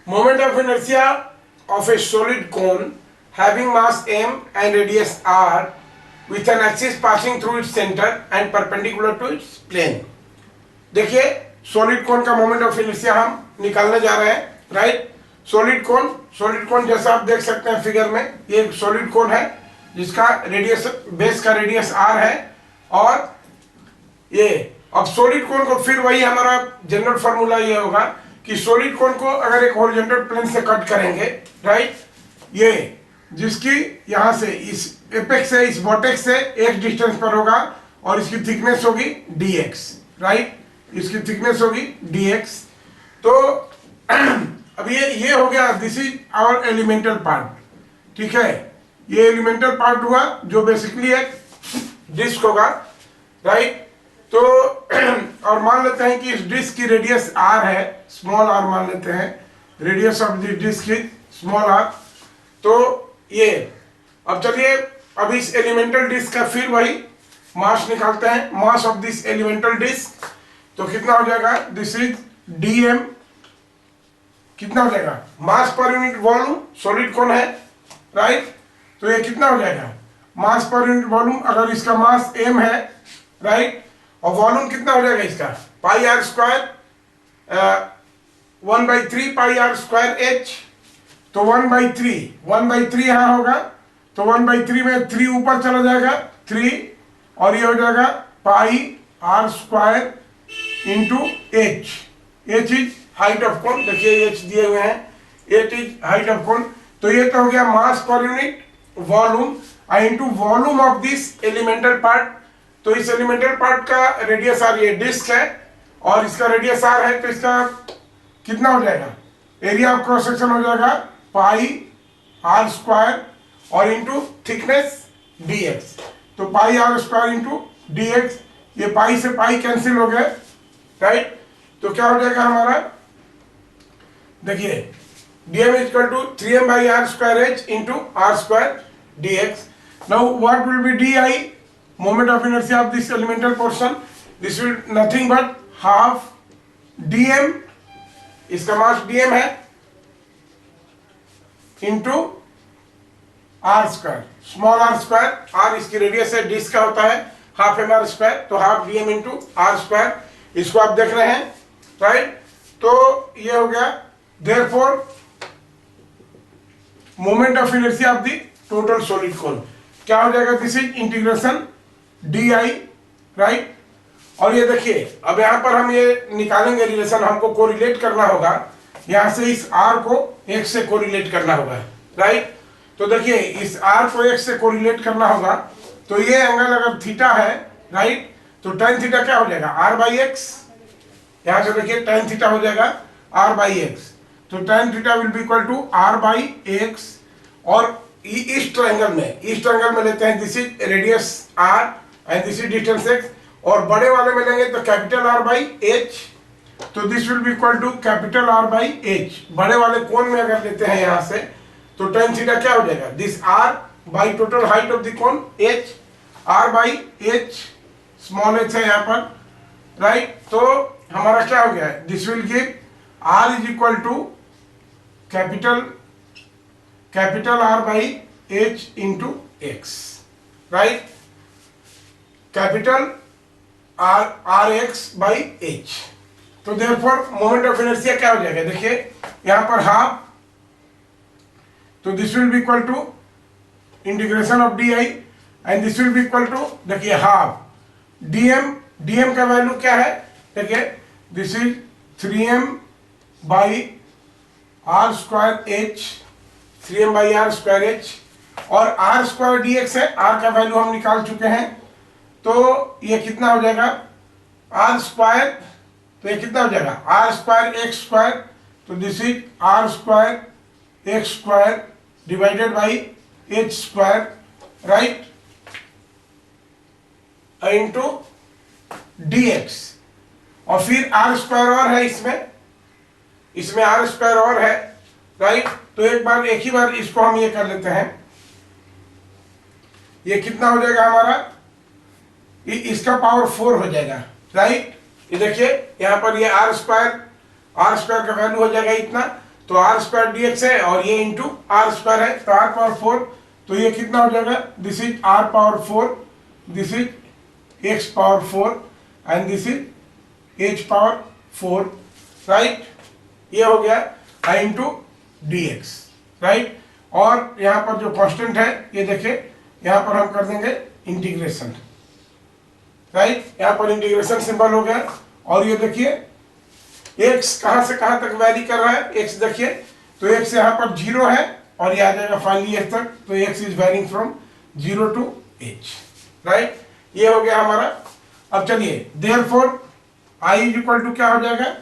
Moment of inertia of a solid cone having mass m and radius r with an axis passing through its center and perpendicular to its plane. देखिए solid कोन का moment of inertia हम निकालने जा रहे हैं, right. Solid कोन जैसा आप देख सकते हैं फिगर में, ये एक सॉलिड कोन है जिसका रेडियस, बेस का रेडियस r है। और ये अब सॉलिड कोन को फिर वही हमारा जनरल फॉर्मूला ये होगा कि सॉलिड कोन को अगर एक हॉरिजॉन्टल प्लेन से कट करेंगे, राइट, ये जिसकी यहाँ से इस एपेक्स से इस वर्टेक्स से एक डिस्टेंस पर होगा और इसकी थिकनेस होगी dx, राइट, इसकी थिकनेस होगी dx। तो अब ये हो गया, this is our elemental part, ठीक है। ये एलिमेंटल पार्ट हुआ जो बेसिकली एक डिस्क होगा, राइट। तो और मान लेते हैं कि इस डिस्क की रेडियस r है, स्मॉल r मान लेते हैं, radius of this disc is small r। तो ये अब चलिए अब इस एलिमेंटल डिस्क का फिर वही मास निकालते हैं, mass of this elemental disc. तो कितना हो जाएगा, दिस इज dm, कितना हो जाएगा, मास पर यूनिट वॉल्यूम, सॉलिड कोन है, राइट। तो ये कितना हो जाएगा, मास पर यूनिट वॉल्यूम, अगर इसका मास m है, राइट, और वॉल्यूम कितना हो जाएगा इसका, pi R square 1/3 pi R square h। तो 1/3 यहाँ होगा, तो 1/3 में 3 ऊपर चला जाएगा 3, और ये हो जाएगा pi R square into h। h is height of cone, देखिए h दिए हुए हैं, h is height of cone. तो ये तो हो गया mass per unit volume into volume of this elemental part. तो इस एलिमेंटल पार्ट का रेडियस r, ये डिस्क है और इसका रेडियस r है, तो इसका कितना हो जाएगा, एरिया ऑफ क्रॉस सेक्शन हो जाएगा पाई आर स्क्वायर और इंटू थिकनेस dx। तो पाई आर स्क्वायर इंटू dx, ये पाई से पाई कैंसिल हो गए, राइट। तो क्या हो जाएगा हमारा, देखिए dm is equal to 3m/r square h into r square dx। Now what will be di, moment of inertia of this elemental portion, this will nothing but half dm, इसका मास dm है, into r square, small r square, r इसकी radius है, disc का होता है half M R square, तो half dm into r square, इसको आप देख रहे हैं, राइट। तो ये हो गया, therefore moment of inertia of the total solid कोन क्या हो जाएगा, this is integration di, right. और ये देखिए अब यहाँ पर हम ये निकालेंगे रिलेशन, हमको कोरिलेट करना होगा, यहाँ से इस r को x से कोरिलेट करना होगा, राइट। तो देखिए इस r को x से कोरिलेट करना होगा, तो ये एंगल अगर थीटा है, राइट, तो tan थीटा क्या हो जाएगा, r/x। यहाँ से देखिए tan थीटा हो जाएगा r/x, तो tan theta will be equal to r/x। और इस ट्रायंगल में लेते हैं, this is radius r and this is distance x, और बड़े वाले में लेंगे तो कैपिटल r/h, तो this will be equal to capital r/h। बड़े वाले कोन में अगर लेते हैं यहाँ से, तो tan थीटा क्या हो जाएगा, this r by total height of the cone h, r/h, small h है यहाँ पर, राइट। तो हमारा क्या हो गया है, this will give r is equal to capital r/h into x, right, capital rx/h। तो देयरफॉर मोमेंट ऑफ इनर्शिया क्या हो जाएगा, देखिए यहाँ पर हाफ, तो this will be equal to integration of di and this will be equal to, देखिए half dm का वैल्यू क्या है, देखिए this is 3m/r square h, 3m/r square h, और r स्क्वायर dx है, r का वैल्यू हम निकाल चुके हैं, तो ये कितना हो जाएगा, r स्क्वायर, तो ये कितना हो जाएगा, r स्क्वायर x स्क्वायर, तो this is r square x square divided by h square, right, into dx। और फिर r स्क्वायर और है इसमें r स्क्वायर और है, राइट। तो एक ही बार इसको हम ये कर लेते हैं, ये कितना हो जाएगा हमारा, इसका पावर 4 हो जाएगा, राइट। ये देखिए यहाँ पर ये r स्क्वायर का वैल्यू हो जाएगा इतना, तो आर स्क्वायर डी एक्स है और ये इंटू आर स्क्वायर है, तो आर पावर 4, तो ये कितना हो जाएगा, this is R power 4, this is X power 4 and this is H power 4, right. ये हो गया I into D X, right. और यहाँ पर जो कांस्टेंट है ये देखिए, यहाँ पर हम कर देंगे इंटीग्रेशन, राइट। यहाँ पर इंटीग्रेशन सिंबल हो गया। और ये देखिए x कहाँ से कहाँ तक वैरी कर रहा है, x देखिए, तो x यहाँ पर 0 है और ये आ जाएगा फाइनली h तक, तो x इज varying from 0 to h, right. ये हो गया हमारा। अब चलिए therefore i is equal to क्या हो जाएगा,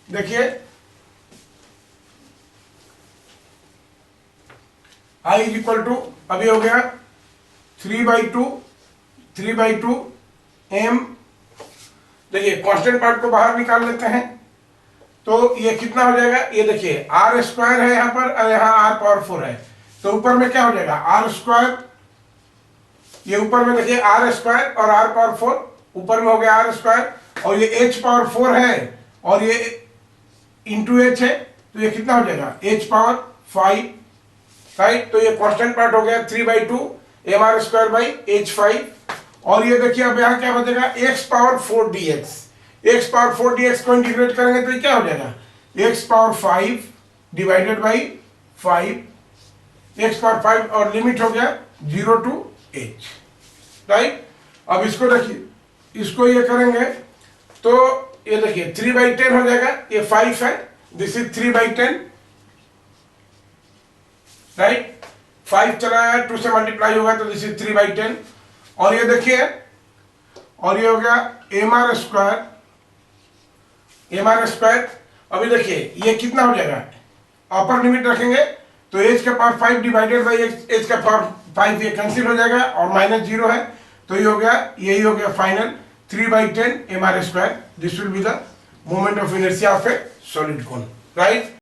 देखिए i इज इक्वल टू अभी हो गया 3/2 m, देखिए कांस्टेंट पार्ट को बाहर निकाल लेते हैं, तो ये कितना हो जाएगा, ये देखिए आर स्क्वायर है यहाँ पर और यहाँ आर पावर 4 है, तो ऊपर में क्या हो जाएगा आर स्क्वायर, ये ऊपर में देखिए आर स्क्वायर और आर पावर 4, ऊपर में हो गया आर स्क्वायर और ये एच पावर 4 है और ये इंटू एच है, तो ये कितना हो जाएगा एच पावर 5, राइट। तो ये कांस्टेंट पार्ट हो गया 3/2 M R square by H 5। और ये देखिए अब यहाँ क्या बचेगा x power 4 dx, x power 4 dx को इंटीग्रेट करेंगे तो ये क्या हो जाएगा x power 5 divided by 5, x power 5 और लिमिट हो गया 0 to h, राइट। अब इसको देखिए, इसको ये करेंगे तो ये देखिए 3/10 हो जाएगा, ये 5 है, दिस इज 3/10, राइट। 5 चला है 2 से मल्टीप्लाई होगा तो दिस इज 3/10। और ये देखिए, और ये हो गया एम आर स्क्वायर। अभी देखिए ये कितना हो जाएगा, अपर लिमिट रखेंगे तो एच का पावर 5 डिवाइडेड बाई एच का पावर 5 ये कैंसिल हो जाएगा और -0 है, तो ये हो गया, यही हो गया final 3/10 M R square. This will be the moment of inertia of a solid cone, right.